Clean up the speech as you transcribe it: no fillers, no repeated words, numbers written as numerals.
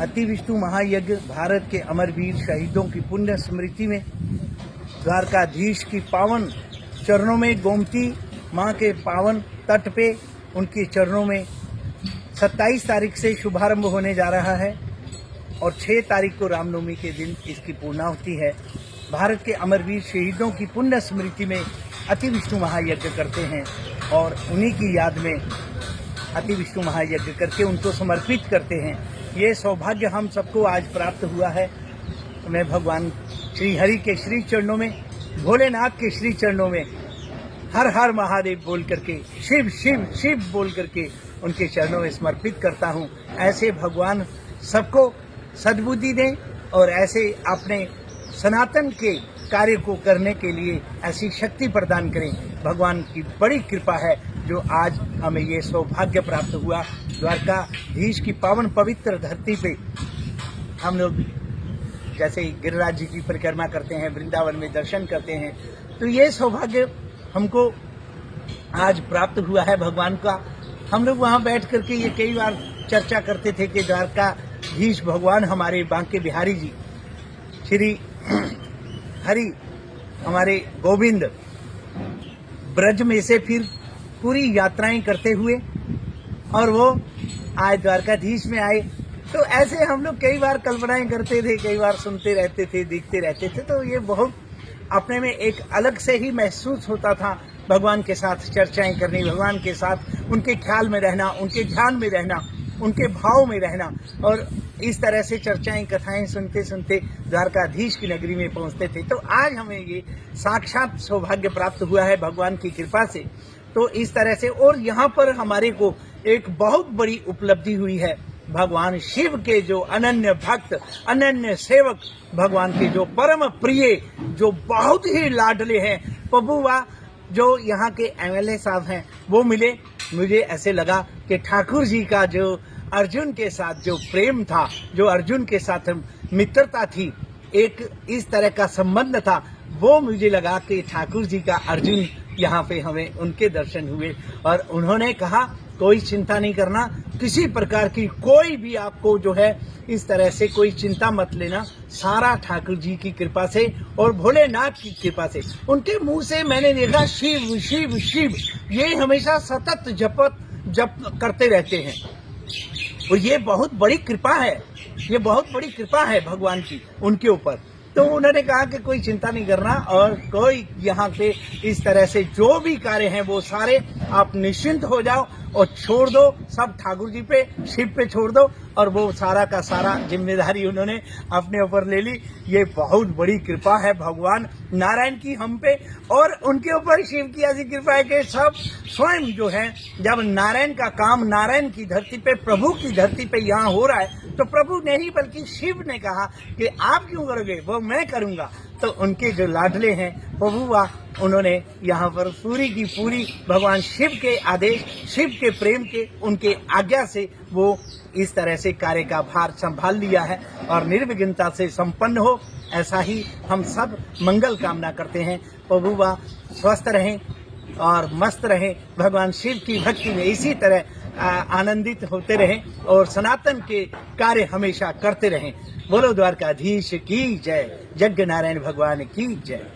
अति विष्णु महायज्ञ भारत के अमरवीर शहीदों की पुण्य स्मृति में द्वारकाधीश की पावन चरणों में, गोमती माँ के पावन तट पे उनके चरणों में 27 तारीख से शुभारंभ होने जा रहा है और 6 तारीख को रामनवमी के दिन इसकी पूर्णाहुति है। भारत के अमरवीर शहीदों की पुण्य स्मृति में अति विष्णु महायज्ञ करते हैं और उन्हीं की याद में अति विष्णु महायज्ञ करके उनको समर्पित करते हैं। ये सौभाग्य हम सबको आज प्राप्त हुआ है। मैं भगवान श्री हरि के श्री चरणों में, भोलेनाथ के श्री चरणों में हर हर महादेव बोल करके, शिव शिव शिव बोल करके उनके चरणों में समर्पित करता हूँ। ऐसे भगवान सबको सद्बुद्धि दें और ऐसे अपने सनातन के कार्य को करने के लिए ऐसी शक्ति प्रदान करें। भगवान की बड़ी कृपा है जो आज हमें ये सौभाग्य प्राप्त हुआ। द्वारकाधीश की पावन पवित्र धरती पे हम लोग जैसे गिरिराज जी की परिक्रमा करते हैं, वृंदावन में दर्शन करते हैं, तो ये सौभाग्य हमको आज प्राप्त हुआ है भगवान का। हम लोग वहाँ बैठ करके ये कई बार चर्चा करते थे कि द्वारकाधीश भगवान हमारे बांके बिहारी जी, श्री हरि हमारे गोविंद ब्रज में से फिर पूरी यात्राएं करते हुए और वो आज द्वारकाधीश में आए। तो ऐसे हम लोग कई बार कल्पनाएं करते थे, कई बार सुनते रहते थे, देखते रहते थे। तो ये बहुत अपने में एक अलग से ही महसूस होता था भगवान के साथ चर्चाएं करनी, भगवान के साथ उनके ख्याल में रहना, उनके ध्यान में रहना, उनके भाव में रहना। और इस तरह से चर्चाएं, कथाएं सुनते सुनते द्वारकाधीश की नगरी में पहुंचते थे। तो आज हमें ये साक्षात सौभाग्य प्राप्त हुआ है भगवान की कृपा से। तो इस तरह से, और यहाँ पर हमारे को एक बहुत बड़ी उपलब्धि हुई है। भगवान शिव के जो अनन्य भक्त, अनन्य सेवक, भगवान के जो परम प्रिय, जो बहुत ही लाडले हैं, पबुआ जो यहाँ के एमएलए साहब हैं, वो मिले। मुझे ऐसे लगा कि ठाकुर जी का जो अर्जुन के साथ जो प्रेम था, जो अर्जुन के साथ मित्रता थी, एक इस तरह का संबंध था, वो मुझे लगा कि ठाकुर जी का अर्जुन यहाँ पे हमें उनके दर्शन हुए। और उन्होंने कहा कोई चिंता नहीं करना, किसी प्रकार की कोई भी आपको जो है इस तरह से कोई चिंता मत लेना, सारा ठाकुर जी की कृपा से और भोलेनाथ की कृपा से। उनके मुंह से मैंने देखा शिव शिव शिव, ये हमेशा सतत जप करते रहते हैं। और ये बहुत बड़ी कृपा है, ये बहुत बड़ी कृपा है भगवान की उनके ऊपर। तो उन्होंने कहा कि कोई चिंता नहीं करना और कोई यहाँ पे इस तरह से जो भी कार्य हैं वो सारे आप निश्चिंत हो जाओ और छोड़ दो, सब ठाकुर जी पे, शिव पे छोड़ दो। और वो सारा का सारा जिम्मेदारी उन्होंने अपने ऊपर ले ली। ये बहुत बड़ी कृपा है भगवान नारायण की हम पे, और उनके ऊपर शिव की ऐसी कृपा है कि सब स्वयं जो है, जब नारायण का काम नारायण की धरती पे, प्रभु की धरती पे यहाँ हो रहा है, तो प्रभु नहीं बल्कि शिव ने कहा कि आप क्यों करोगे, वो मैं करूंगा। तो उनके जो लाडले हैं प्रभुआ, उन्होंने यहाँ पर पूरी की पूरी भगवान शिव के आदेश, शिव के प्रेम के, उनके आज्ञा से वो इस तरह से कार्य का भार संभाल लिया है और निर्विघ्नता से संपन्न हो, ऐसा ही हम सब मंगल कामना करते हैं। प्रभुआ स्वस्थ रहें और मस्त रहें, भगवान शिव की भक्ति में इसी तरह आनंदित होते रहें और सनातन के कार्य हमेशा करते रहें। बोलो द्वारकाधीश की जय, यज्ञ नारायण भगवान की जय।